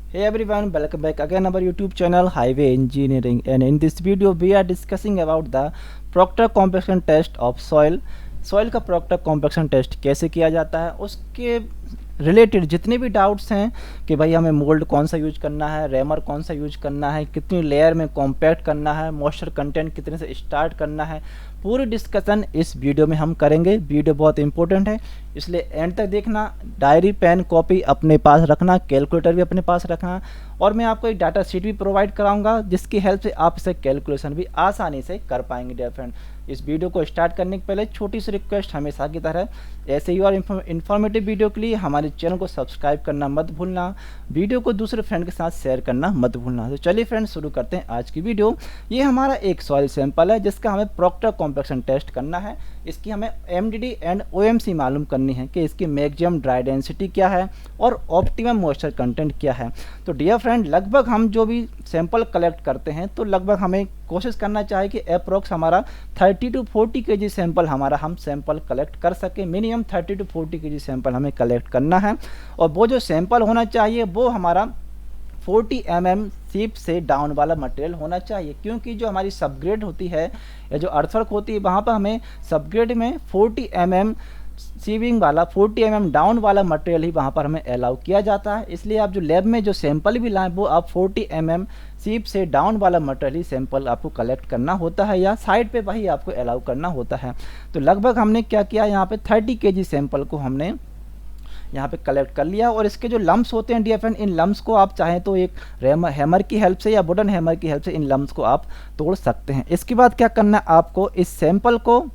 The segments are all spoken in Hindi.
Hey everyone, welcome back again our YouTube channel Highway Engineering, and in this video we are discussing about the Proctor compaction test of soil. Soil का Proctor compaction test कैसे किया जाता है, उसके रिलेटेड जितने भी डाउट्स हैं कि भाई हमें मोल्ड कौन सा यूज करना है, रेमर कौन सा यूज करना है, कितनी लेयर में कॉम्पैक्ट करना है, मॉइस्चर कंटेंट कितने से स्टार्ट करना है, पूरी डिस्कशन इस वीडियो में हम करेंगे। वीडियो बहुत इंपॉर्टेंट है, इसलिए एंड तक देखना। डायरी पेन कॉपी अपने पास रखना, कैलकुलेटर भी अपने पास रखना, और मैं आपको एक डाटा शीट भी प्रोवाइड कराऊंगा जिसकी हेल्प से आप इसे कैलकुलेशन भी आसानी से कर पाएंगे। डियर फ्रेंड, इस वीडियो को स्टार्ट करने के पहले छोटी सी रिक्वेस्ट, हमेशा की तरह ऐसे ही और इन्फॉर्मेटिव वीडियो के लिए हमारे चैनल को सब्सक्राइब करना मत भूलना, वीडियो को दूसरे फ्रेंड के साथ शेयर करना मत भूलना। तो चलिए फ्रेंड, शुरू करते हैं आज की वीडियो। ये हमारा एक सॉइल सैंपल है जिसका हमें प्रॉक्टर कॉम्पैक्शन टेस्ट करना है। इसकी हमें एमडीडी एंड ओएमसी मालूम करनी है कि इसकी मैक्सिमम ड्राई डेंसिटी क्या है और ऑप्टिमम मॉइस्चर कंटेंट क्या है। तो डियर फ्रेंड, लगभग हम जो भी सैंपल कलेक्ट करते हैं तो लगभग हमें कोशिश करना चाहिए कि अप्रोक्स हमारा 30 to 40 kg सैंपल हम सैंपल कलेक्ट कर सके। मिनिमम 30 to 40 kg सैंपल हमें कलेक्ट करना है, और वो जो सैंपल होना चाहिए वो हमारा 40 mm सीप से डाउन वाला मटेरियल होना चाहिए, क्योंकि जो हमारी सबग्रेड होती है या जो अर्थवर्क होती है वहाँ पर हमें सबग्रेड में 40 mm सीविंग वाला 40 mm डाउन वाला मटेरियल ही वहाँ पर हमें अलाउ किया जाता है। इसलिए आप जो लैब में जो सैंपल भी लाएं वो आप 40 mm सीप से डाउन वाला मटेरियल ही सैंपल आपको कलेक्ट करना होता है, या साइड पे वही आपको अलाउ करना होता है। तो लगभग हमने क्या किया, यहाँ पे 30 kg सैंपल को हमने यहाँ पे कलेक्ट कर लिया। और इसके जो लम्ब्स होते हैं डियर फ्रेंड, इन लम्ब्स को आप चाहें तो एक हैमर की हेल्प से या वुडन हैमर की हेल्प से इन लम्ब्स को आप तोड़ सकते हैं। इसके बाद क्या करना है, आपको इस सैंपल को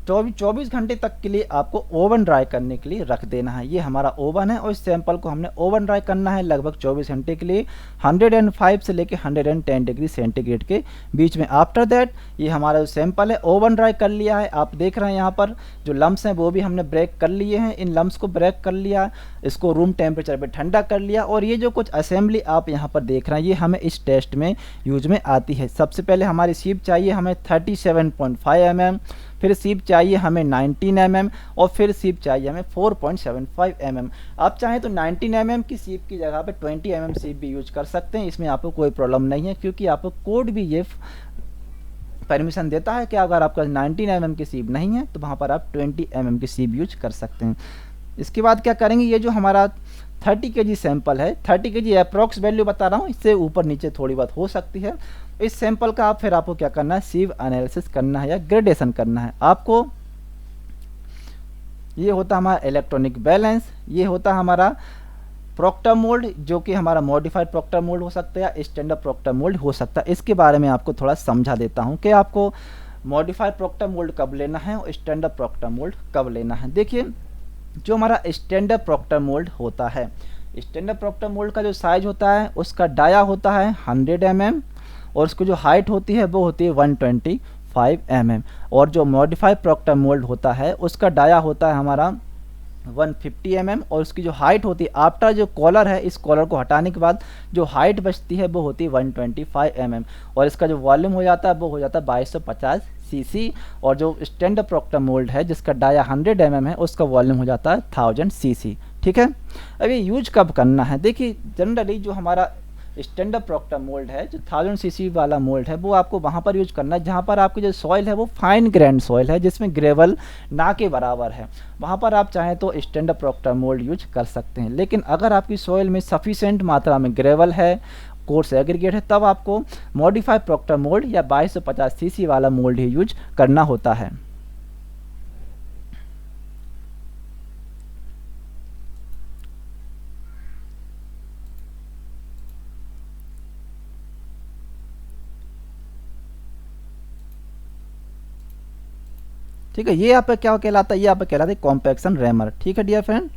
24 घंटे तक के लिए आपको ओवन ड्राई करने के लिए रख देना है। ये हमारा ओवन है और इस सैंपल को हमने ओवन ड्राई करना है लगभग 24 घंटे के लिए 105 से लेके 110 डिग्री सेंटीग्रेड के बीच में। आफ्टर दैट ये हमारा जो सैंपल है ओवन ड्राई कर लिया है। आप देख रहे हैं यहाँ पर जो लम्ब्स हैं वो भी हमने ब्रेक कर लिए हैं। इन लम्ब्स को ब्रेक कर लिया, इसको रूम टेम्परेचर पर ठंडा कर लिया, और ये जो कुछ असेंबली आप यहाँ पर देख रहे हैं ये हमें इस टेस्ट में यूज में आती है। सबसे पहले हमारी सीप चाहिए हमें 37.5 mm, फिर सीप चाहिए हमें 19 mm, और फिर सीप चाहिए हमें 4.75 mm। आप चाहें तो 19 mm की सीप की जगह पे 20 mm सीप भी यूज कर सकते हैं, इसमें आपको कोई प्रॉब्लम नहीं है, क्योंकि आपको कोड भी ये परमिशन देता है कि अगर आपका 19 mm की सीप नहीं है तो वहाँ पर आप 20 mm की सीप यूज कर सकते हैं। इसके बाद क्या करेंगे, ये जो हमारा 30 kg सैंपल है, 30 kg अप्रॉक्स वैल्यू बता रहा हूँ, इससे ऊपर नीचे थोड़ी बहुत हो सकती है। इस सैंपल का फिर आपको क्या करना है, सीव एनालिसिस करना है या ग्रेडेशन करना है आपको। ये होता हमारा इलेक्ट्रॉनिक बैलेंस, ये होता हमारा प्रॉक्टर मोल्ड, जो कि हमारा मॉडिफाइड प्रॉक्टर मोल्ड हो सकता है या स्टैंडर्ड प्रॉक्टर मोल्ड हो सकता है। इसके बारे में आपको थोड़ा समझा देता हूँ कि आपको मॉडिफाइड प्रॉक्टर मोल्ड कब लेना है और स्टैंडर्ड प्रॉक्टर मोल्ड कब लेना है। देखिए, जो हमारा स्टैंडर्ड प्रॉक्टर मोल्ड होता है, स्टैंडर्ड प्रॉक्टर मोल्ड का जो साइज होता है उसका डाया होता है 100 mm, और उसकी जो हाइट होती है वो होती है 125 mm, और जो मॉडिफाइड प्रॉक्टर मोल्ड होता है उसका डाया होता है हमारा 150 mm, और उसकी जो हाइट होती है आफ्टर जो कॉलर है, इस कॉलर को हटाने के बाद जो हाइट बचती है वो होती है 125 mm, और इसका जो वॉल्यूम हो जाता है वो हो जाता है 2250 cc, और जो स्टैंडर्ड प्रॉक्टर मोल्ड है जिसका डाया 100 mm है उसका वॉल्यूम हो जाता है 1000 cc। ठीक है, अब ये यूज कब करना है, देखिए जनरली जो हमारा स्टैंडर्ड प्रॉक्टर मोल्ड है, जो 1000 cc वाला मोल्ड है, वो आपको वहाँ पर यूज करना है जहाँ पर आपकी जो सॉइल है वो फाइन ग्रैंड सॉइल है जिसमें ग्रेवल ना के बराबर है। वहाँ पर आप चाहें तो स्टैंडर्ड प्रॉक्टर मोल्ड यूज कर सकते हैं, लेकिन अगर आपकी सॉइल में सफिशेंट मात्रा में ग्रेवल है, कोर्स एग्रीगेट है, तब आपको मॉडिफाइड प्रॉक्टर मोल्ड या 2250 cc वाला मोल्ड ही यूज करना होता है। ठीक है, ये आपका क्या कहलाता है, ये आपका कहलाता है कॉम्पैक्शन रैमर। ठीक है डियर फ्रेंड,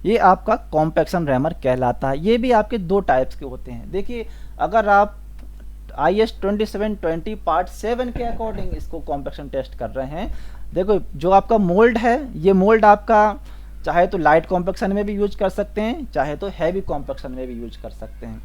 ये आपका कॉम्पैक्शन रैमर कहलाता है। ये भी आपके दो टाइप्स के होते हैं। देखिए, अगर आप IS 2720 पार्ट 7 के अकॉर्डिंग इसको कॉम्पैक्शन टेस्ट कर रहे हैं, देखो जो आपका मोल्ड है, ये मोल्ड आपका चाहे तो लाइट कॉम्पैक्शन में भी यूज कर सकते हैं, चाहे तो हैवी कॉम्पैक्शन में भी यूज कर सकते हैं।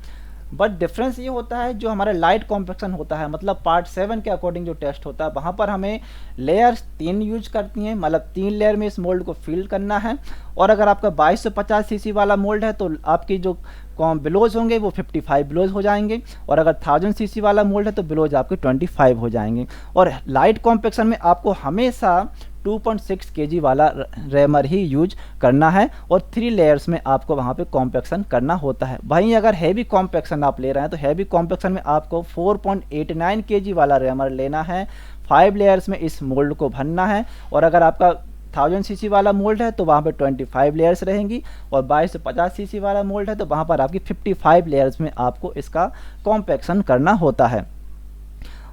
बट डिफरेंस ये होता है जो हमारा लाइट कॉम्पैक्शन होता है, मतलब पार्ट 7 के अकॉर्डिंग जो टेस्ट होता है वहाँ पर हमें लेयर्स 3 यूज करती हैं, मतलब 3 लेयर में इस मोल्ड को फिल करना है। और अगर आपका 2250 सीसी वाला मोल्ड है तो आपकी जो बिलोज होंगे वो 55 बिलोज हो जाएंगे, और अगर 1000 सीसी वाला मोल्ड है तो बिलोज आपके 25 हो जाएंगे। और लाइट कॉम्पैक्शन में आपको हमेशा 2.6 kg वाला रैमर ही यूज करना है, और 3 लेयर्स में आपको वहाँ पे कॉम्पैक्शन करना होता है। वहीं अगर हैवी कॉम्पैक्शन आप ले रहे हैं तो हैवी कॉम्पैक्शन में आपको 4.89 kg वाला रैमर लेना है, 5 लेयर्स में इस मोल्ड को भरना है। और अगर आपका 1000 सीसी वाला मोल्ड है तो वहाँ पे 25 लेयर्स रहेंगी, और 2250 सीसी वाला मोल्ड है तो वहाँ पर आपकी 55 लेयर्स में आपको इसका कॉम्पैक्शन करना होता है।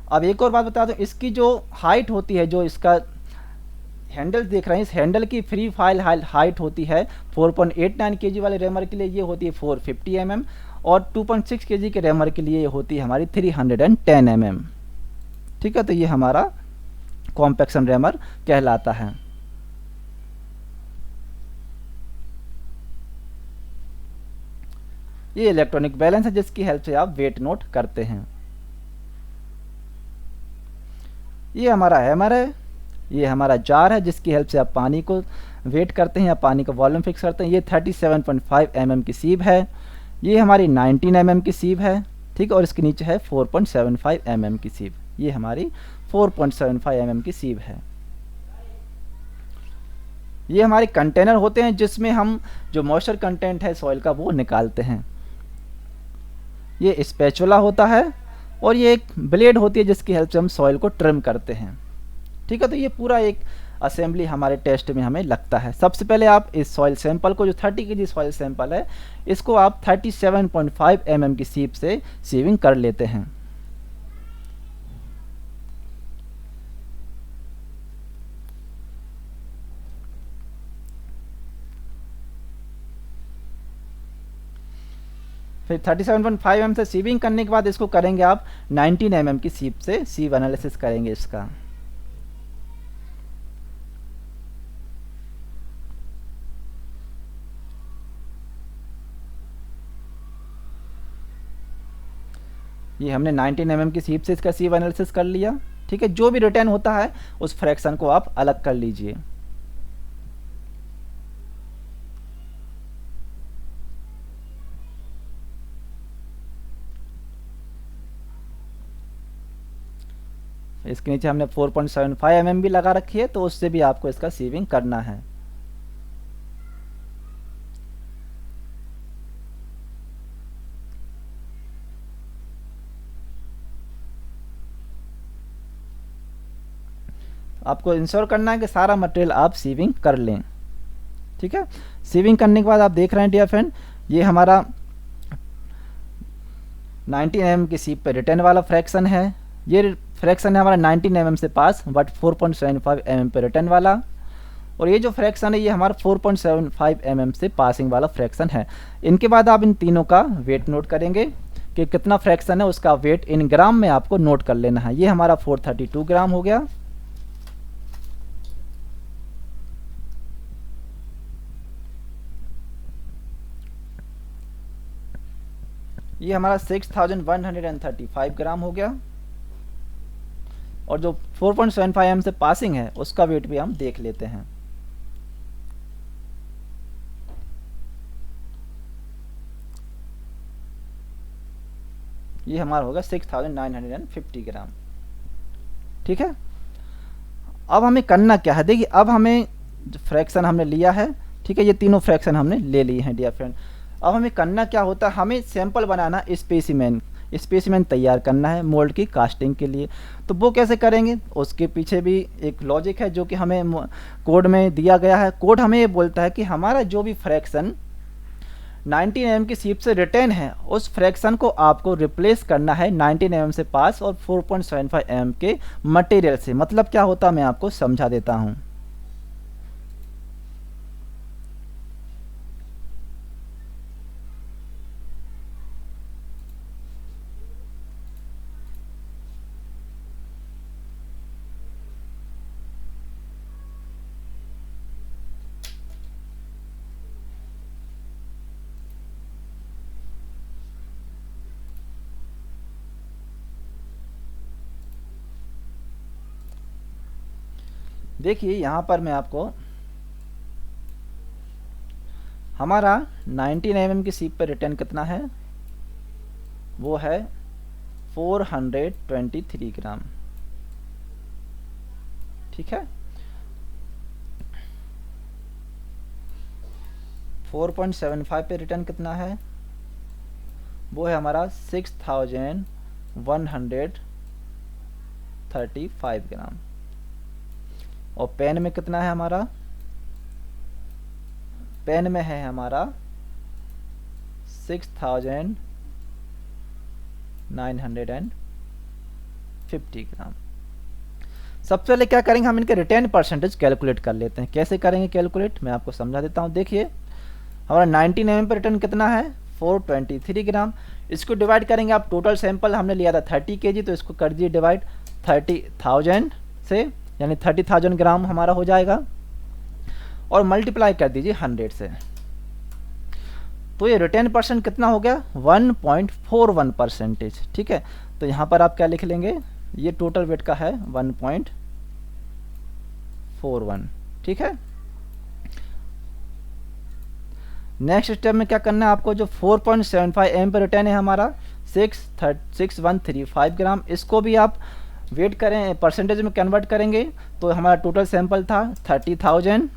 अब एक और बात बता दूं, इसकी जो हाइट होती है, जो इसका हैंडल देख रहे हैं, इस हैंडल की फ्री फाइल हाइट होती है 4.89 kg वाले रैमर के लिए ये होती है 450 mm, और 2.6 kg के रैमर के लिए ये होती है हमारी 310 mm। ठीक है, तो ये हमारा कॉम्पैक्शन रैमर कहलाता है। ये इलेक्ट्रॉनिक बैलेंस है जिसकी हेल्प से आप वेट नोट करते हैं। ये हमारा हैमर है, ये हमारा जार है जिसकी हेल्प से आप पानी को वेट करते हैं या पानी का वॉल्यूम फिक्स करते हैं। ये 37.5 mm की सीब है, ये हमारी 19 mm की सीब है, ठीक है, और इसके नीचे है 4.75 mm की सीब, ये हमारी 4.75 mm की सीब है। ये हमारे कंटेनर होते हैं जिसमें हम जो मॉइस्चर कंटेंट है सॉइल का वो निकालते हैं। ये स्पैचुला होता है, और ये एक ब्लेड होती है जिसकी हेल्प से हम सॉइल को ट्रिम करते हैं। ठीक है, तो ये पूरा एक असेंबली हमारे टेस्ट में हमें लगता है। सबसे पहले आप इस सॉइल सैंपल को, जो 30 kg सॉइल सैंपल है, इसको आप 37.5 mm की सीप से सीविंग कर लेते हैं। फिर 37.5 mm से सीविंग करने के बाद इसको करेंगे आप 19 mm की सीप से सीव एनालिसिस करेंगे इसका। ये हमने 19 mm की सीप से इसका सीव एनालिसिस कर लिया। ठीक है, जो भी रिटर्न होता है उस फ्रैक्शन को आप अलग कर लीजिए। इसके नीचे हमने 4.75 mm भी लगा रखी है, तो उससे भी आपको इसका सीविंग करना है। आपको इंश्योर करना है कि सारा मटेरियल आप सीविंग कर लें। ठीक है, सीविंग करने के बाद आप देख रहे हैं डियर फ्रेंड, ये हमारा 19 mm की सीप पे रिटर्न वाला फ्रैक्शन है। ये फ्रैक्शन है हमारा 19 mm से पास, बट 4.75 mm पे रिटर्न वाला। और ये जो फ्रैक्शन है ये हमारा 4.75 mm से पासिंग वाला फ्रैक्शन है। इनके बाद आप इन तीनों का वेट नोट करेंगे कि कितना फ्रैक्शन है, उसका वेट इन ग्राम में आपको नोट कर लेना है। ये हमारा 432 ग्राम हो गया। ये हमारा 6135 ग्राम हो गया। और जो 4.75 mm से पासिंग है उसका वेट भी हम देख लेते हैं। ये हमारा होगा 6950 ग्राम। ठीक है, अब हमें करना क्या है, देखिए अब हमें फ्रैक्शन हमने लिया है। ठीक है, ये तीनों फ्रैक्शन हमने ले लिए हैं डियर फ्रेंड। अब हमें करना क्या होता है, हमें सैंपल बनाना, स्पेसिमेन तैयार करना है मोल्ड की कास्टिंग के लिए। तो वो कैसे करेंगे, उसके पीछे भी एक लॉजिक है जो कि हमें कोड में दिया गया है। कोड हमें ये बोलता है कि हमारा जो भी फ्रैक्शन 19 mm की सीप से रिटर्न है उस फ्रैक्शन को आपको रिप्लेस करना है 19 mm से पास और 4.75 mm के मटेरियल से। मतलब क्या होता है मैं आपको समझा देता हूँ। देखिए यहाँ पर मैं आपको हमारा 19 mm की सीप पर रिटर्न कितना है, वो है 423 ग्राम। ठीक है, 4.75 पे रिटर्न कितना है, वो है हमारा 6135 ग्राम। और पेन में कितना है हमारा, पेन में है हमारा 6950 ग्राम। सबसे पहले क्या करेंगे, हम इनके रिटर्न परसेंटेज कैलकुलेट कर लेते हैं। कैसे करेंगे कैलकुलेट, मैं आपको समझा देता हूँ। देखिए हमारा 19 mm पर रिटर्न कितना है, 423 ग्राम। इसको डिवाइड करेंगे आप, टोटल सैंपल हमने लिया था 30 kg, तो इसको कर दीजिए डिवाइड 30,000 से, यानी 30,000 ग्राम हमारा हो जाएगा, और मल्टीप्लाई कर दीजिए 100 से। तो ये रिटर्न परसेंट कितना हो गया, 1.41%। ठीक है, तो यहाँ पर आप क्या लिख लेंगे, ये टोटल वेट का है 1.41। ठीक है, नेक्स्ट स्टेप में क्या करना है आपको, जो 4.75 mm पर रिटर्न है हमारा 6135 ग्राम, इसको भी आप वेट करें परसेंटेज में कन्वर्ट करेंगे, तो हमारा टोटल सैंपल था 30,000,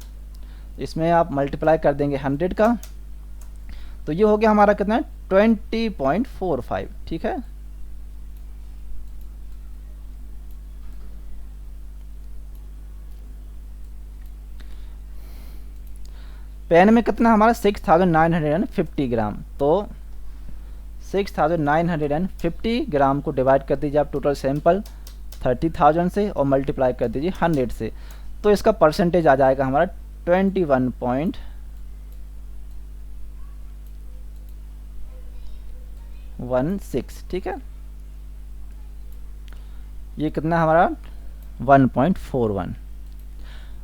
इसमें आप मल्टीप्लाई कर देंगे 100 का, तो ये हो गया हमारा कितना 20.45। ठीक है, पेन में कितना हमारा 6950 ग्राम, तो 6950 ग्राम को डिवाइड कर दीजिए आप टोटल सैंपल 30,000 से, और मल्टीप्लाई कर दीजिए 100 से, तो इसका परसेंटेज आ जाएगा हमारा 21.16। ठीक है, ये कितना हमारा 1.41।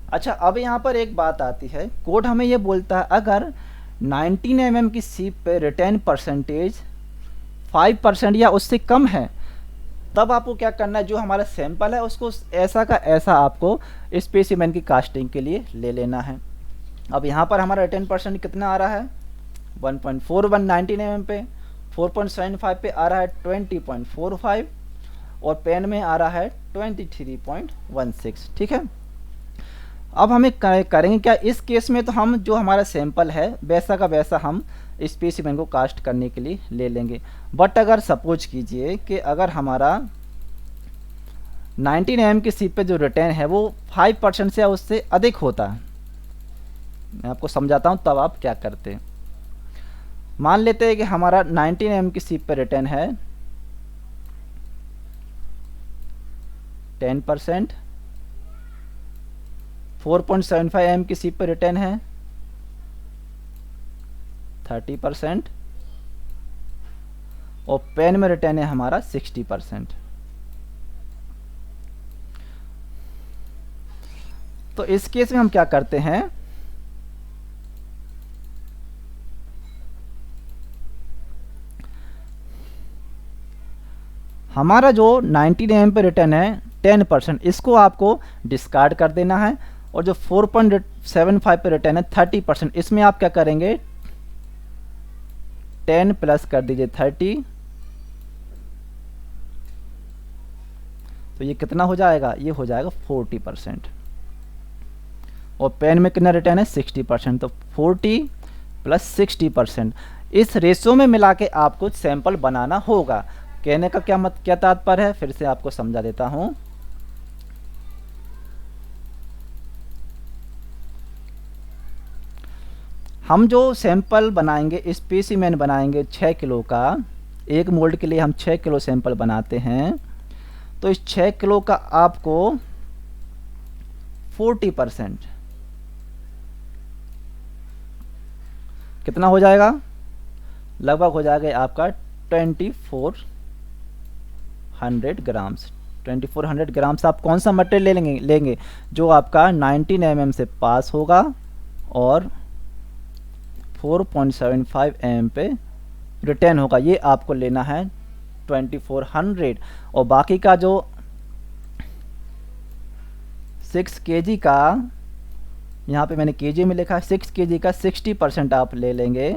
अच्छा, अब यहाँ पर एक बात आती है, कोड हमें ये बोलता है अगर 19 mm की सीप पे रिटर्न परसेंटेज 5% या उससे कम है, तब आपको क्या करना है, जो हमारा सैंपल है उसको ऐसा का ऐसा आपको स्पेसिमेन की कास्टिंग के लिए ले लेना है। अब यहाँ पर हमारा रिटर्न परसेंट कितना आ रहा है, 1.41 19 mm पे, 4.75 पे आ रहा है 20.45, और पेन में आ रहा है 23.16। ठीक है, अब हमें करेंगे क्या, इस केस में तो हम जो हमारा सैंपल है वैसा का वैसा हम स्पेसिमेन को कास्ट करने के लिए ले लेंगे। बट अगर सपोज कीजिए कि अगर हमारा 19 mm की सीप पे जो रिटर्न है वो 5% से या उससे अधिक होता है, मैं आपको समझाता हूँ तब आप क्या करते हैं। मान लेते हैं कि हमारा 19 mm की सीप पे रिटर्न है 10%, 4.75 mm की सीप पर रिटर्न है 30%, और पेन में रिटर्न है हमारा 60%। तो इस केस में हम क्या करते हैं, हमारा जो 19 mm पे रिटर्न है 10%, इसको आपको डिस्कार्ड कर देना है, और जो 4.75 पे रिटर्न है 30%, इसमें आप क्या करेंगे 10 प्लस कर दीजिए 30, तो ये कितना हो जाएगा, ये हो जाएगा 40%। और पेन में कितना रिटर्न है 60%, तो 40 प्लस 60%, इस रेशो में मिला के आपको सैंपल बनाना होगा। कहने का क्या तात्पर्य है, फिर से आपको समझा देता हूं। हम जो सैंपल बनाएंगे, स्पेसिमेन बनाएंगे 6 किलो का, एक मोल्ड के लिए हम 6 किलो सैंपल बनाते हैं, तो इस 6 किलो का आपको 40% कितना हो जाएगा, लगभग हो जाएगा आपका 2400 ग्राम्स। 2400 ग्राम्स आप कौन सा मटेरियल लेंगे जो आपका 19 mm से पास होगा और 4.75 mm पे रिटर्न होगा, ये आपको लेना है 2400। और बाकी का जो 6 kg का, यहाँ पे मैंने kg में लिखा है, 6 kg का 60% आप ले लेंगे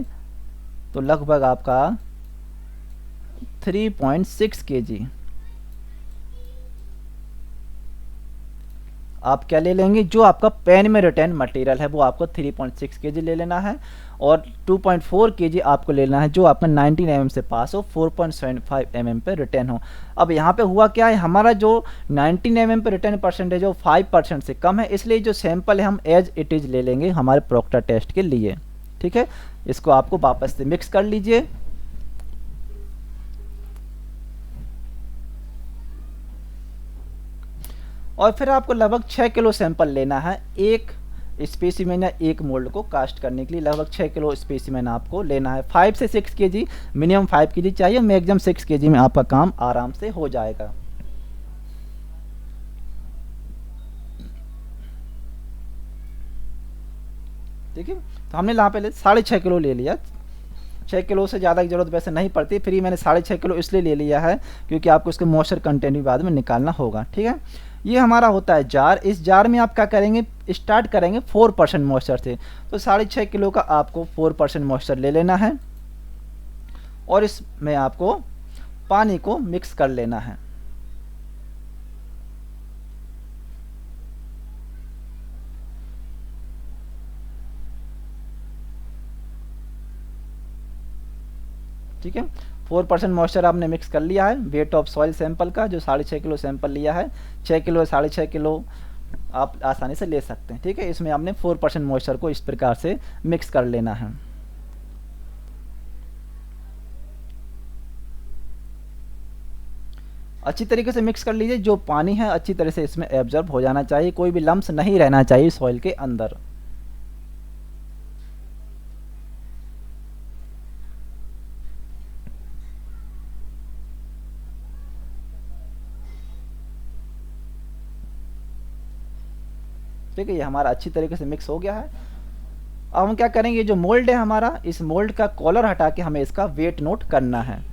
तो लगभग आपका 3.6 kg आप क्या ले लेंगे, जो आपका पेन में रिटर्न मटेरियल है वो आपको 3.6 kg ले लेना है, और 2.4 kg आपको लेना है जो आपका 19 mm से पास हो, 4.75 mm पे रिटर्न हो। अब यहाँ पे हुआ क्या है, हमारा जो 19 mm पे रिटर्न परसेंटेज है वो 5% से कम है, इसलिए जो सैंपल है हम एज इट इज़ ले लेंगे हमारे प्रोक्टर टेस्ट के लिए। ठीक है, इसको आपको वापस से मिक्स कर लीजिए। और फिर आपको लगभग 6 किलो सैंपल लेना है एक स्पेसिमेन या एक मोल्ड को कास्ट करने के लिए। लगभग 6 किलो स्पेसिमेन आपको लेना है। 5 से 6 kg, मिनिमम 5 kg चाहिए, मैक्सिमम 6 kg में आपका काम आराम से हो जाएगा। ठीक है, तो हमने यहाँ पे 6.5 किलो ले लिया। 6 किलो से ज़्यादा की ज़रूरत वैसे नहीं पड़ती, फिर मैंने 6.5 किलो इसलिए ले लिया है क्योंकि आपको इसके मॉइस्चर कंटेंट भी बाद में निकालना होगा। ठीक है, ये हमारा होता है जार। इस जार में आप क्या करेंगे, स्टार्ट करेंगे 4% मॉइस्चर से, तो 6.5 किलो का आपको 4% मॉइस्चर ले लेना है और इसमें आपको पानी को मिक्स कर लेना है। ठीक है, 4% मॉइस्चर आपने मिक्स कर लिया है। वेट ऑफ सॉइल सैंपल का जो 6.5 किलो सैंपल लिया है, 6 किलो 6.5 किलो आप आसानी से ले सकते हैं। ठीक है, इसमें आपने 4% मॉइस्चर को इस प्रकार से मिक्स कर लेना है। अच्छी तरीके से मिक्स कर लीजिए, जो पानी है अच्छी तरह से इसमें एब्जॉर्ब हो जाना चाहिए, कोई भी लम्स नहीं रहना चाहिए सॉइल के अंदर। ठीक है, ये हमारा अच्छी तरीके से मिक्स हो गया है। अब हम क्या करेंगे, जो मोल्ड है हमारा, इस मोल्ड का कॉलर हटा के हमें इसका वेट नोट करना है।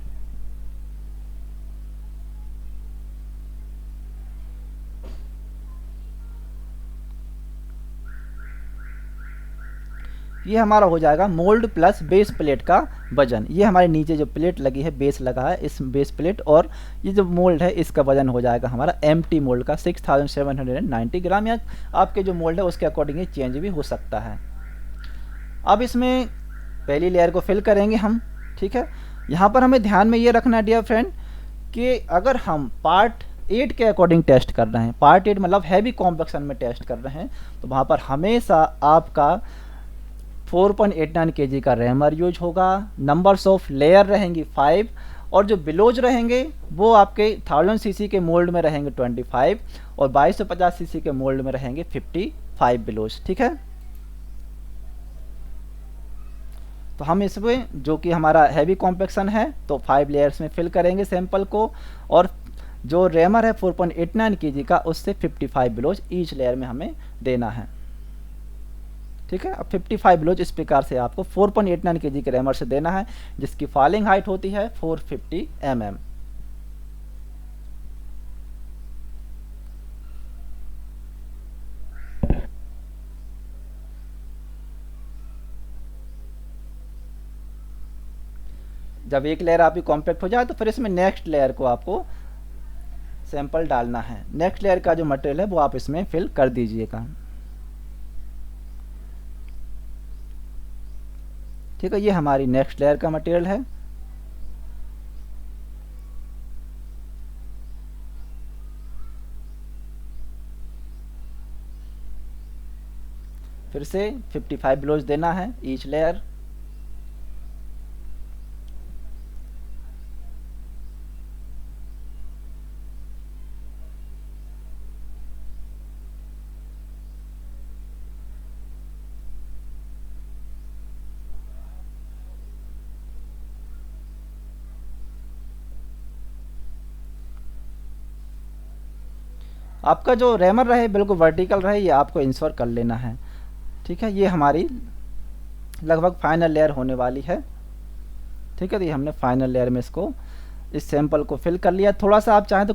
ये हमारा हो जाएगा मोल्ड प्लस बेस प्लेट का वजन। ये हमारे नीचे जो प्लेट लगी है, बेस लगा है, इस बेस प्लेट और ये जो मोल्ड है इसका वजन हो जाएगा हमारा एम्प्टी मोल्ड का 6790 ग्राम, या आपके जो मोल्ड है उसके अकॉर्डिंग ये चेंज भी हो सकता है। अब इसमें पहली लेयर को फिल करेंगे हम। ठीक है, यहाँ पर हमें ध्यान में ये रखना है डियर फ्रेंड कि अगर हम पार्ट 8 के अकॉर्डिंग टेस्ट कर रहे हैं, पार्ट 8 मतलब हैवी कॉम्प्लेक्शन में टेस्ट कर रहे हैं, तो वहाँ पर हमेशा आपका 4.89 kg का रैमर यूज होगा। नंबर्स ऑफ लेयर रहेंगी 5, और जो बिलोज रहेंगे वो आपके 1000 cc के मोल्ड में रहेंगे 25 और 2250 cc के मोल्ड में रहेंगे 55 बिलोज। ठीक है, तो हम इसमें जो कि हमारा हैवी कॉम्प्लेक्शन है तो 5 लेयर्स में फिल करेंगे सैंपल को, और जो रैमर है 4.89 kg का उससे 55 बिलोज ईच लेयर में हमें देना है। ठीक है, अब 55 बिलोज इस प्रकार से आपको 4.89 kg के रैमर से देना है, जिसकी फॉलिंग हाइट होती है 450 mm। जब एक लेयर आपकी कॉम्पैक्ट हो जाए तो फिर इसमें नेक्स्ट लेयर को आपको सैंपल डालना है। नेक्स्ट लेयर का जो मटेरियल है वो आप इसमें फिल कर दीजिएगा। ठीक है, ये हमारी नेक्स्ट लेयर का मटेरियल है। फिर से 55 बिलोज देना है ईच लेयर। आपका जो रैमर रहे बिल्कुल वर्टिकल रहे, ये आपको इंश्योर कर लेना है। ठीक है, ये हमारी लगभग फाइनल लेयर होने वाली है। ठीक है, तो ये हमने फाइनल लेयर में इसको इस सैंपल को फिल कर लिया। थोड़ा सा आप चाहें तो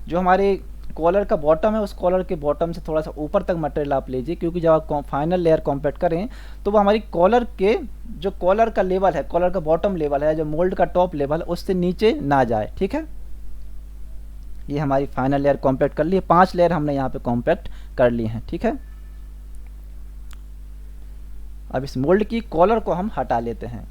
जो हमारे कॉलर का बॉटम है, उस कॉलर के बॉटम से थोड़ा सा ऊपर तक मटेरियल आप लीजिए, क्योंकि जब आप फाइनल लेयर कॉम्पैक्ट करें तो वो हमारी कॉलर के जो कॉलर का लेवल है, कॉलर का बॉटम लेवल है, जो मोल्ड का टॉप लेवल है, उससे नीचे ना जाए। ठीक है, ये हमारी फाइनल लेयर कॉम्पैक्ट कर ली है, 5 लेयर हमने यहाँ पे कॉम्पैक्ट कर ली हैं। ठीक है, अब इस मोल्ड की कॉलर को हम हटा लेते हैं।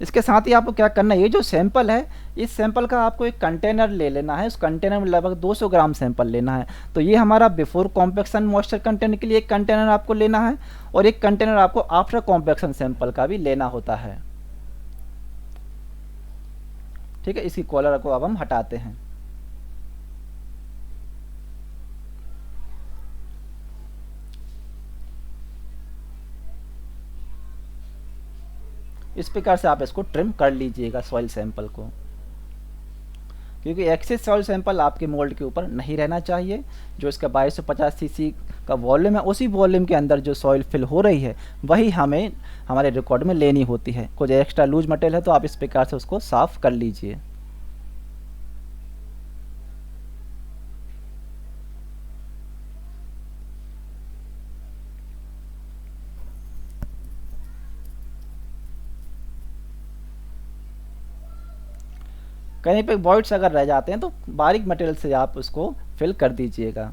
इसके साथ ही आपको क्या करना है, ये जो सैंपल है, इस सैंपल का आपको एक कंटेनर ले लेना है, उस कंटेनर में लगभग 200 ग्राम सैंपल लेना है। तो ये हमारा बिफोर कॉम्पैक्शन मॉइस्चर कंटेनर के लिए एक कंटेनर आपको लेना है, और एक कंटेनर आपको आफ्टर कॉम्पैक्शन सैंपल का भी लेना होता है। ठीक है, इसकी कॉलर को अब हम हटाते हैं। इस प्रकार से आप इसको ट्रिम कर लीजिएगा सॉइल सैंपल को, क्योंकि एक्सेस सॉइल सैंपल आपके मोल्ड के ऊपर नहीं रहना चाहिए। जो इसका 2250 सीसी का वॉल्यूम है, उसी वॉल्यूम के अंदर जो सॉइल फिल हो रही है वही हमें हमारे रिकॉर्ड में लेनी होती है। कुछ एक्स्ट्रा लूज मटेरियल है तो आप इस प्रकार से उसको साफ कर लीजिए। कहीं पे वॉइड्स अगर रह जाते हैं तो बारीक मटेरियल से आप उसको फिल कर दीजिएगा।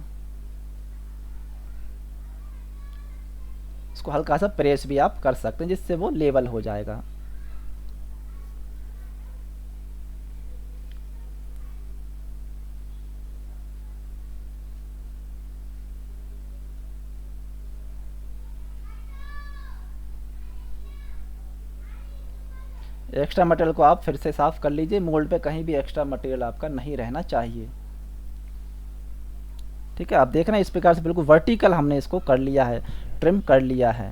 उसको हल्का सा प्रेस भी आप कर सकते हैं, जिससे वो लेवल हो जाएगा। एक्स्ट्रा मटेरियल को आप फिर से साफ कर लीजिए, मोल्ड पे कहीं भी एक्स्ट्रा मटेरियल आपका नहीं रहना चाहिए। ठीक है, आप देख रहे हैं इस प्रकार से बिल्कुल वर्टिकल हमने इसको कर लिया है, ट्रिम कर लिया है।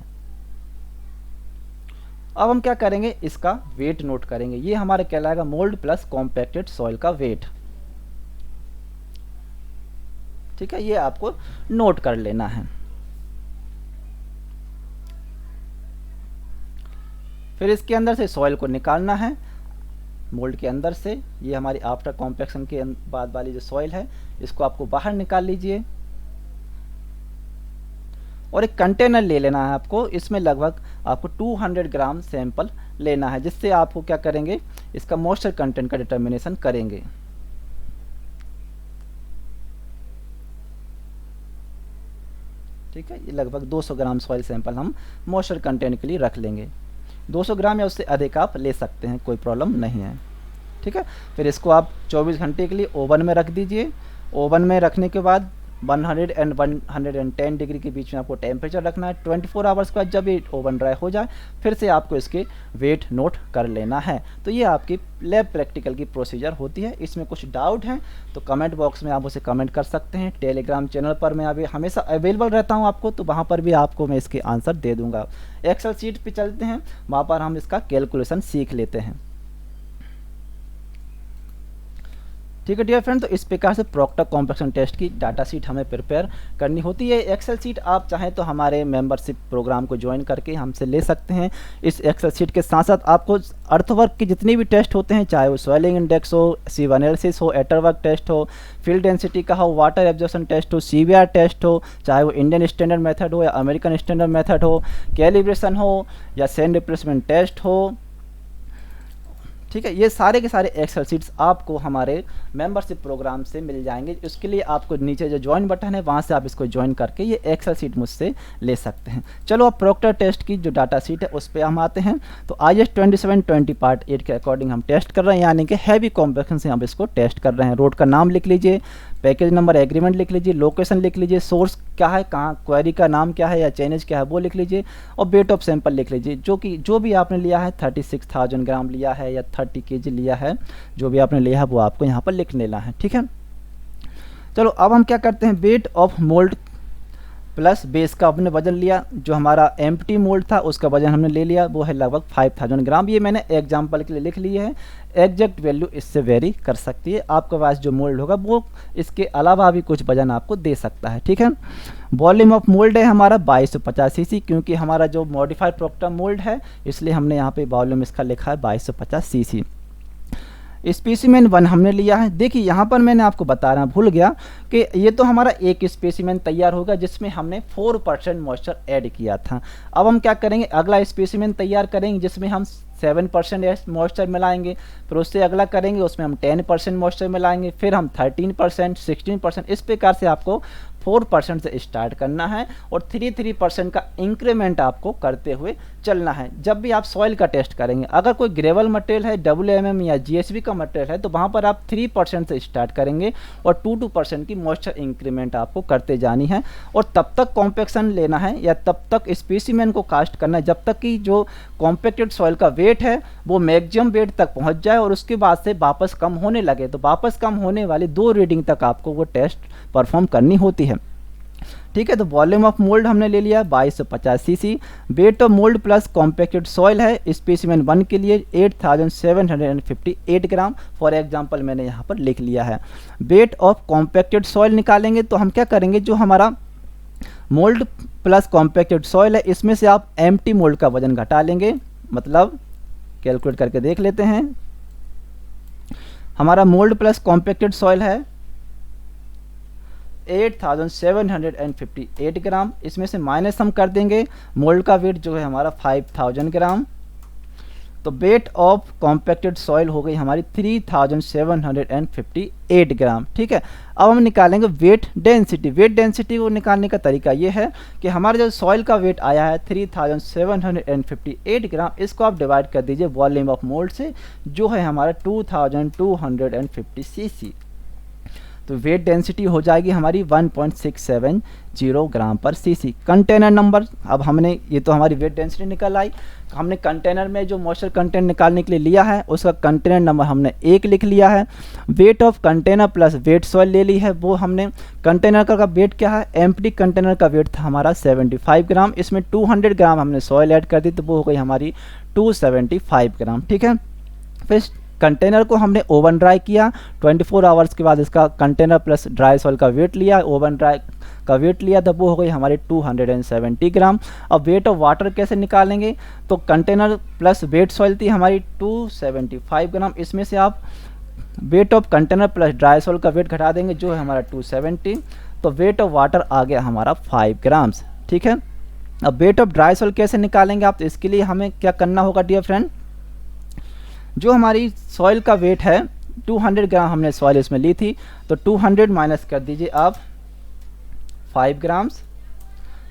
अब हम क्या करेंगे, इसका वेट नोट करेंगे। ये हमारा कहलाएगा मोल्ड प्लस कॉम्पैक्टेड सॉइल का वेट। ठीक है, ये आपको नोट कर लेना है। फिर इसके अंदर से सॉइल को निकालना है मोल्ड के अंदर से। ये हमारी आफ्टर कॉम्पैक्शन के बाद वाली जो सॉइल है, इसको आपको बाहर निकाल लीजिए, और एक कंटेनर ले लेना है आपको। इसमें लगभग आपको 200 ग्राम सैंपल लेना है, जिससे आपको क्या करेंगे, इसका मॉइस्चर कंटेंट का डिटर्मिनेशन करेंगे। ठीक है, ये लगभग 200 ग्राम सॉइल सैंपल हम मॉइस्चर कंटेंट के लिए रख लेंगे। 200 ग्राम या उससे अधिक आप ले सकते हैं, कोई प्रॉब्लम नहीं है। ठीक है, फिर इसको आप 24 घंटे के लिए ओवन में रख दीजिए। ओवन में रखने के बाद 100 एंड 110 डिग्री के बीच में आपको टेम्परेचर रखना है। 24 आवर्स के बाद जब ये ओवन ड्राई हो जाए, फिर से आपको इसके वेट नोट कर लेना है। तो ये आपकी लैब प्रैक्टिकल की प्रोसीजर होती है। इसमें कुछ डाउट है तो कमेंट बॉक्स में आप उसे कमेंट कर सकते हैं। टेलीग्राम चैनल पर मैं अभी हमेशा अवेलेबल रहता हूँ आपको, तो वहाँ पर भी आपको मैं इसके आंसर दे दूँगा। एक्सेल शीट पे चलते हैं, वहाँ पर हम इसका कैलकुलेशन सीख लेते हैं। ठीक है डियर फ्रेंड, तो इस प्रकार से प्रॉक्टर कॉम्पैक्शन टेस्ट की डाटा शीट हमें प्रिपेयर करनी होती है। एक्सेल शीट आप चाहें तो हमारे मेंबरशिप प्रोग्राम को ज्वाइन करके हमसे ले सकते हैं। इस एक्सेल शीट के साथ साथ आपको अर्थवर्क के जितने भी टेस्ट होते हैं, चाहे वो सॉइलिंग इंडेक्स हो, सीव एनालिसिस हो, एटरवर्क टेस्ट हो, फील्ड डेंसिटी का हो, वाटर एब्जॉर्प्शन टेस्ट हो, CVR टेस्ट हो, चाहे वो इंडियन स्टैंडर्ड मेथड हो या अमेरिकन स्टैंडर्ड मेथड हो, कैलिब्रेशन हो या सैंड रिप्लेसमेंट टेस्ट हो। ठीक है, ये सारे के सारे एक्सेल शीट्स आपको हमारे मेंबरशिप प्रोग्राम से मिल जाएंगे। इसके लिए आपको नीचे जो ज्वाइन बटन है, वहाँ से आप इसको ज्वाइन करके ये एक्सेल शीट मुझसे ले सकते हैं। चलो अब प्रॉक्टर टेस्ट की जो डाटा शीट है उस पर हम आते हैं। तो IS 2720 पार्ट 8 के अकॉर्डिंग हम टेस्ट कर रहे हैं, यानी कि हैवी कॉम्पैक्शन से हम इसको टेस्ट कर रहे हैं। रोड का नाम लिख लीजिए, पैकेज नंबर, एग्रीमेंट लिख लीजिए, लोकेशन लिख लीजिए, सोर्स क्या है, कहाँ क्वेरी का नाम क्या है या चेंज क्या है वो लिख लीजिए, और वेट ऑफ सैंपल लिख लीजिए। जो भी आपने लिया है, 36,000 ग्राम लिया है या 30 kg लिया है, जो भी आपने लिया है वो आपको यहाँ पर लिख लेना है। ठीक है, चलो अब हम क्या करते हैं, weight of mould plus base का आपने वजन लिया। जो हमारा एम्प्टी मोल्ड था उसका वजन हमने ले लिया, वो है लगभग 5000 ग्राम। ये मैंने एग्जाम्पल के लिए लिख लिए है, एग्जैक्ट वैल्यू इससे वेरी कर सकती है। आपके पास जो मोल्ड होगा वो इसके अलावा भी कुछ वजन आपको दे सकता है। ठीक है, वॉल्यूम ऑफ मोल्ड है हमारा 2250 cc, क्योंकि हमारा जो मॉडिफाइड प्रॉक्टर मोल्ड है इसलिए हमने यहाँ पे वॉल्यूम इसका लिखा है 2250 cc। स्पेसिमेन 1 हमने लिया है। देखिए यहाँ पर मैंने आपको बता रहा भूल गया कि ये तो हमारा एक स्पेसिमेन तैयार होगा जिसमें हमने 4% मॉइस्चर ऐड किया था। अब हम क्या करेंगे, अगला स्पेसिमेन तैयार करेंगे जिसमें हम 7% मॉइस्चर मिलाएंगे, फिर उससे अगला करेंगे उसमें हम 10% मॉइस्चर मिलाएंगे, फिर हम 13%, 16%, इस प्रकार से आपको 4% से स्टार्ट करना है और 3% का इंक्रीमेंट आपको करते हुए चलना है। जब भी आप सॉइल का टेस्ट करेंगे, अगर कोई ग्रेवल मटेरियल है, WMM या GSB का मटेरियल है, तो वहाँ पर आप 3% से स्टार्ट करेंगे और 2% की मॉइस्चर इंक्रीमेंट आपको करते जानी है और तब तक कॉम्पैक्शन लेना है या तब तक स्पेसिमेन को कास्ट करना है जब तक कि जो कॉम्पैक्टेड सॉइल का वेट है वो मैक्सिमम वेट तक पहुँच जाए और उसके बाद से वापस कम होने लगे। तो वापस कम होने वाली 2 रीडिंग तक आपको वो टेस्ट परफॉर्म करनी होती है। ठीक है, तो वॉल्यूम ऑफ मोल्ड हमने ले लिया 2250 CC. Weight of mould plus compacted soil है स्पेसिमेन 1 के लिए 8758 ग्राम। फॉर एग्जांपल मैंने यहाँ पर लिख लिया है। वेट ऑफ कॉम्पैक्टेड सॉइल निकालेंगे तो हम क्या करेंगे, जो हमारा मोल्ड प्लस कॉम्पैक्टेड सॉइल है इसमें से आप एम्प्टी मोल्ड का वजन घटा लेंगे, मतलब कैलकुलेट करके देख लेते हैं। हमारा मोल्ड प्लस कॉम्पैक्टेड सॉइल है 8758 ग्राम, इसमें से माइनस हम कर देंगे मोल्ड का वेट जो है हमारा 5000 ग्राम। तो वेट ऑफ कॉम्पैक्टेड सॉइल हो गई हमारी 3758 ग्राम। ठीक है, अब हम निकालेंगे वेट डेंसिटी। वेट डेंसिटी को निकालने का तरीका ये है कि हमारा जो सॉइल का वेट आया है 3758 ग्राम, इसको आप डिवाइड कर दीजिए वॉल्यूम ऑफ मोल्ड से जो है हमारा 2250 सीसी। तो वेट डेंसिटी हो जाएगी हमारी 1.670 ग्राम पर सीसी। कंटेनर नंबर, अब हमने ये तो हमारी वेट डेंसिटी निकल आई, हमने कंटेनर में जो मॉइस्चर कंटेंट निकालने के लिए लिया है उसका कंटेनर नंबर हमने 1 लिख लिया है। Weight of container plus wait soil ले ली है, वो हमने कंटेनर का वेट क्या है, एम्प्टी कंटेनर का वेट था हमारा 75 ग्राम, इसमें 200 ग्राम हमने सॉइल ऐड कर दी तो वो हो गई हमारी 275 ग्राम। ठीक है, फिर कंटेनर को हमने ओवन ड्राई किया, 24 आवर्स के बाद इसका कंटेनर प्लस ड्राई सॉइल का वेट लिया, ओवन ड्राई का वेट लिया, तब वो हो गई हमारी 270 ग्राम। अब वेट ऑफ वाटर कैसे निकालेंगे, तो कंटेनर प्लस वेट सॉइल थी हमारी 275 ग्राम, इसमें से आप weight of container plus dry soil का वेट घटा देंगे जो है हमारा 270, तो वेट ऑफ वाटर आ गया हमारा 5 ग्राम्स। ठीक है, अब वेट ऑफ ड्राई सॉइल कैसे निकालेंगे आप, तो इसके लिए हमें क्या करना होगा डियर फ्रेंड, जो हमारी सॉइल का वेट है 200 ग्राम हमने सॉइल इसमें ली थी, तो 200 माइनस कर दीजिए आप 5 ग्राम्स,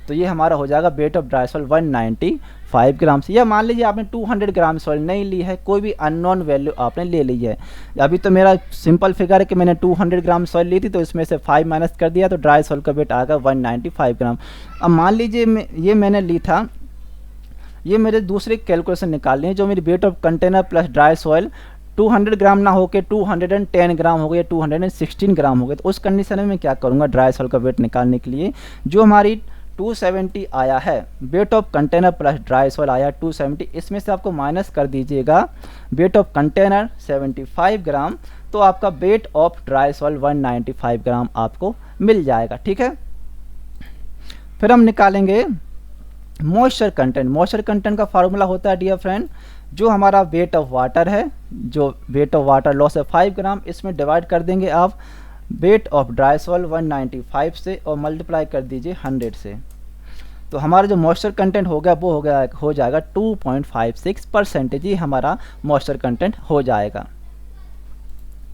तो ये हमारा हो जाएगा weight of dry soil 195 grams. या मान लीजिए आपने 200 ग्राम सॉइल नहीं ली है, कोई भी अननोन वैल्यू आपने ले ली है। अभी तो मेरा सिंपल फिगर है कि मैंने 200 ग्राम सॉइल ली थी तो इसमें से 5 माइनस कर दिया तो ड्राई सॉइल का वेट आएगा 195 ग्राम। अब मान लीजिए ये मैंने ली था, ये मेरे दूसरे कैलकुलेशन निकालनी है, जो मेरी weight of container plus dry soil 200 ग्राम ना होके 210 ग्राम हो गया, 216 ग्राम हो गए, तो उस कंडीशन में मैं क्या करूँगा, ड्राई सॉइल का वेट निकालने के लिए जो हमारी 270 आया है, weight of container plus dry soil आया 270, इसमें से आपको माइनस कर दीजिएगा वेट ऑफ कंटेनर 75 ग्राम, तो आपका वेट ऑफ ड्राई सॉइल 195 ग्राम आपको मिल जाएगा। ठीक है, फिर हम निकालेंगे मॉइस्चर कंटेंट। मॉइस्चर कंटेंट का फार्मूला होता है डियर फ्रेंड, जो हमारा वेट ऑफ वाटर है, जो वेट ऑफ वाटर लॉस है 5 ग्राम, इसमें डिवाइड कर देंगे आप वेट ऑफ ड्राई सॉइल 195 से और मल्टीप्लाई कर दीजिए 100 से, तो हमारा जो मॉइस्चर कंटेंट हो गया वो हो जाएगा 2.56% ही हमारा मॉइस्चर कंटेंट हो जाएगा।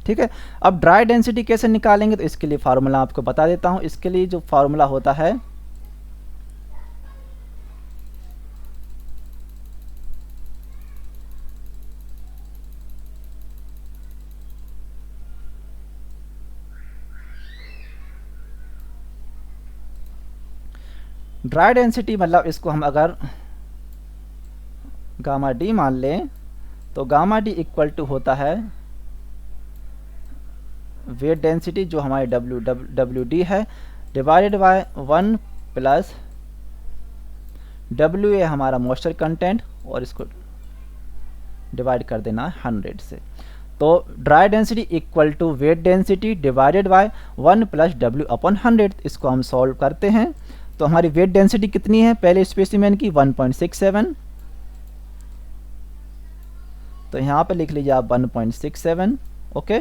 ठीक है, अब ड्राई डेंसिटी कैसे निकालेंगे, तो इसके लिए फार्मूला आपको बता देता हूँ। इसके लिए जो फार्मूला होता है, ड्राई डेंसिटी मतलब इसको हम अगर गामा डी मान लें तो गामा डी इक्वल टू होता है वेट डेंसिटी जो हमारी डब्ल्यू डी है divided by 1 plus W A हमारा मॉइस्चर कंटेंट और इसको डिवाइड कर देना है 100 से। तो dry density equal to wet density divided by 1 plus W upon 100। इसको हम सॉल्व करते हैं तो हमारी वेट डेंसिटी कितनी है पहले स्पेसिमेन की 1.67, तो यहाँ पे लिख लीजिए आप 1.67 ओके,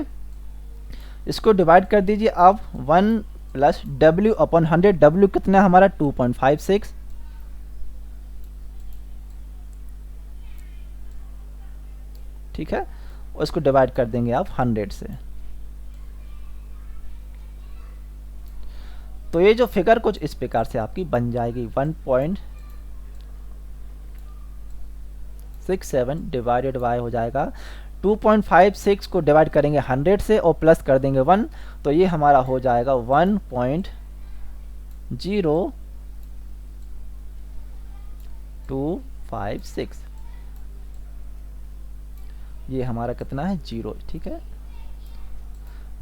इसको डिवाइड कर दीजिए आप 1 प्लस W अपॉन 100। W कितना है हमारा 2.56, ठीक है, और इसको डिवाइड कर देंगे आप 100 से। तो ये जो फिगर कुछ इस प्रकार से आपकी बन जाएगी 1.67 डिवाइडेड बाय हो जाएगा 2.56 को डिवाइड करेंगे 100 से और प्लस कर देंगे 1, तो ये हमारा हो जाएगा 1.0256। ये हमारा कितना है 0, ठीक है,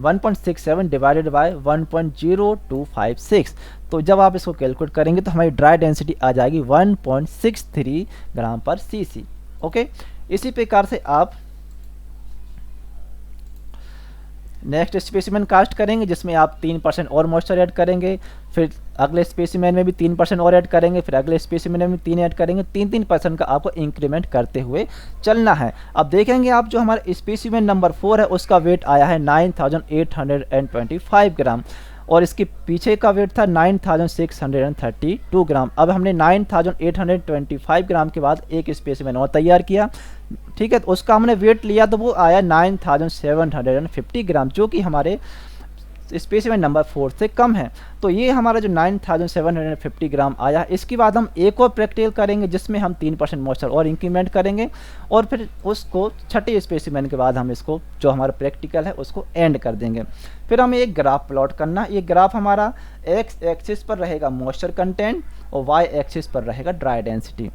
1.67 डिवाइडेड बाय 1.0256। तो जब आप इसको कैलकुलेट करेंगे तो हमारी ड्राई डेंसिटी आ जाएगी 1.63 ग्राम पर सीसी। ओके, इसी प्रकार से आप नेक्स्ट स्पेसिमेन कास्ट करेंगे जिसमें आप 3% और मॉइस्चर ऐड करेंगे, फिर अगले स्पेसिमेन में भी 3% और ऐड करेंगे, फिर अगले स्पेसिमेन में भी 3 ऐड करेंगे। 3% का आपको इंक्रीमेंट करते हुए चलना है। अब देखेंगे आप जो हमारा स्पेसिमेन नंबर 4 है उसका वेट आया है 9825 ग्राम और इसके पीछे का वेट था 9632 ग्राम। अब हमने 9825 ग्राम के बाद एक स्पेसिमेन और तैयार किया, ठीक है, तो उसका हमने वेट लिया तो वो आया 9750 ग्राम, जो कि हमारे स्पेसिमेन नंबर 4 से कम है। तो ये हमारा जो 9750 ग्राम आया, इसके बाद हम एक और प्रैक्टिकल करेंगे जिसमें हम 3% मॉइस्चर और इंक्रीमेंट करेंगे और फिर उसको छठे स्पेसिमेन के बाद हम इसको जो हमारा प्रैक्टिकल है उसको एंड कर देंगे। फिर हमें एक ग्राफ प्लॉट करना है। ये ग्राफ हमारा एक्स एक्सिस पर रहेगा मॉइस्चर कंटेंट और वाई एक्सिस पर रहेगा ड्राई डेंसिटी।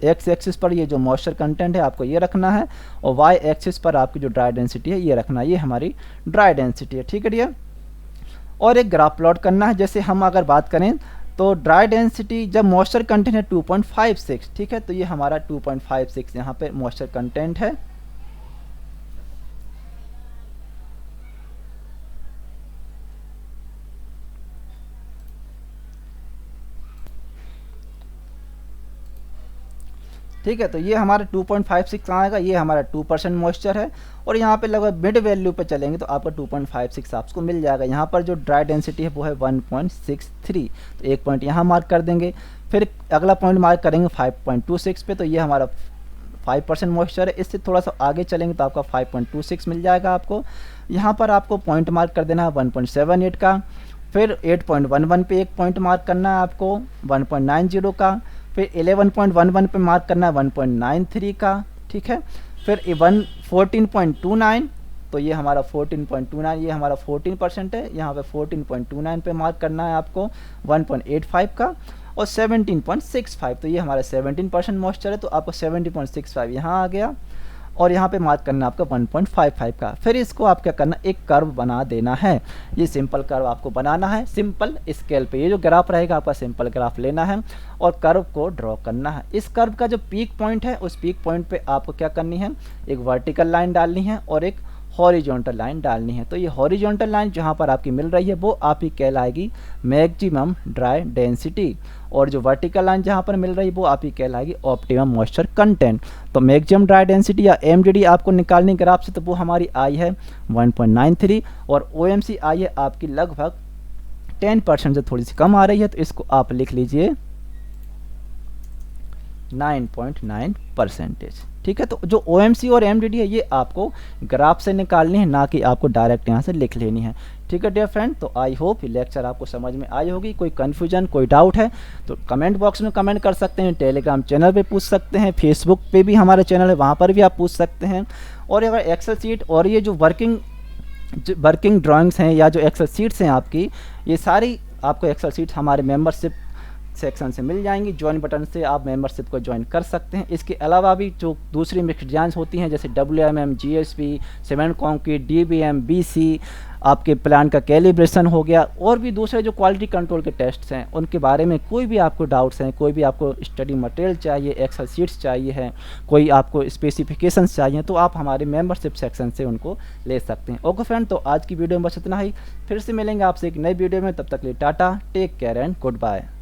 एक्स एक्सिस पर ये जो मॉइस्चर कंटेंट है आपको ये रखना है और वाई एक्सिस पर आपकी जो ड्राई डेंसिटी है ये रखना है। ये हमारी ड्राई डेंसिटी है, ठीक है डियर। और एक ग्राफ प्लॉट करना है। जैसे हम अगर बात करें तो ड्राई डेंसिटी जब मॉइस्चर कंटेंट है 2.56, ठीक है, तो ये हमारा 2.56 यहाँ पे मॉइस्चर कंटेंट है। ठीक है, तो ये हमारा 2.56 आएगा, ये हमारा 2% मॉइस्चर है और यहाँ पे लगभग मिड वैल्यू पे चलेंगे तो आपका 2.56 आपको मिल जाएगा। यहाँ पर जो ड्राई डेंसिटी है वो है 1.63, तो एक पॉइंट यहाँ मार्क कर देंगे। फिर अगला पॉइंट मार्क करेंगे 5.26 पे, तो ये हमारा 5% मॉइस्चर है। इससे थोड़ा सा आगे चलेंगे तो आपका 5.26 मिल जाएगा आपको। यहाँ पर आपको पॉइंट मार्क कर देना है 1.78 का, फिर 8.11 पे एक पॉइंट मार्क करना है आपको 1.90 का, फिर 11.11 पे मार्क करना है 1.93 का, ठीक है, फिर 14.29, तो ये हमारा 14.29, ये हमारा 14% है, यहाँ पे 14.29 पे मार्क करना है आपको 1.85 का और 17.65, तो ये हमारा 17% मॉइस्चर है, तो आपको 17.65 यहाँ आ गया और यहाँ पे मार्क करना है आपका 1.55 का। फिर इसको आप क्या करना, एक कर्व बना देना है। ये सिंपल कर्व आपको बनाना है सिंपल स्केल पे। ये जो ग्राफ रहेगा आपका सिंपल ग्राफ लेना है और कर्व को ड्रॉ करना है। इस कर्व का जो पीक पॉइंट है उस पीक पॉइंट पे आपको क्या करनी है, एक वर्टिकल लाइन डालनी है और एक हॉरिजॉन्टल लाइन डालनी है। तो ये हॉरिजॉन्टल लाइन जहाँ पर आपकी मिल रही है वो आपकी कहलाएगी मैक्सिमम ड्राई डेंसिटी और जो वर्टिकल लाइन जहाँ पर मिल रही है वो आपकी कहलाएगी ऑप्टिमम मॉइस्चर कंटेंट। तो मैक्सिमम ड्राई डेंसिटी या एमडीडी आपको निकालने ग्राफ से, तो वो हमारी आई है 1.93 और ओएमसी आई है आपकी लगभग 10% से थोड़ी सी कम आ रही है, तो इसको आप लिख लीजिए 9.9%। ठीक है, तो जो OMC और MDD है ये आपको ग्राफ से निकालनी है, ना कि आपको डायरेक्ट यहाँ से लिख लेनी है। ठीक है डियर फ्रेंड, तो आई होप ये लेक्चर आपको समझ में आई होगी। कोई कन्फ्यूजन कोई डाउट है तो कमेंट बॉक्स में कमेंट कर सकते हैं, टेलीग्राम चैनल पे पूछ सकते हैं, फेसबुक पे भी हमारा चैनल है वहाँ पर भी आप पूछ सकते हैं। और अगर एक्सेल सीट और ये जो वर्किंग ड्राइंग्स हैं या जो एक्सेल सीट्स हैं आपकी, ये सारी आपको एक्सेल सीट्स हमारे मेंबरशिप सेक्शन से मिल जाएंगी। ज्वाइन बटन से आप मेंबरशिप को ज्वाइन कर सकते हैं। इसके अलावा भी जो दूसरी मिक्स्ड एग्जाम्स होती हैं जैसे WMM, GSP, cement concrete, DBM, BC, आपके प्लान का कैलिब्रेशन हो गया, और भी दूसरे जो क्वालिटी कंट्रोल के टेस्ट्स हैं उनके बारे में कोई भी आपको डाउट्स हैं, कोई भी आपको स्टडी मटेरियल चाहिए, एक्सेल शीट्स चाहिए हैं, कोई आपको स्पेसिफिकेशंस चाहिए, तो आप हमारे मेंबरशिप सेक्शन से उनको ले सकते हैं। ओके फ्रेंड, तो आज की वीडियो में बस इतना ही। फिर से मिलेंगे आपसे एक नई वीडियो में, तब तक के लिए tata, take care and good bye.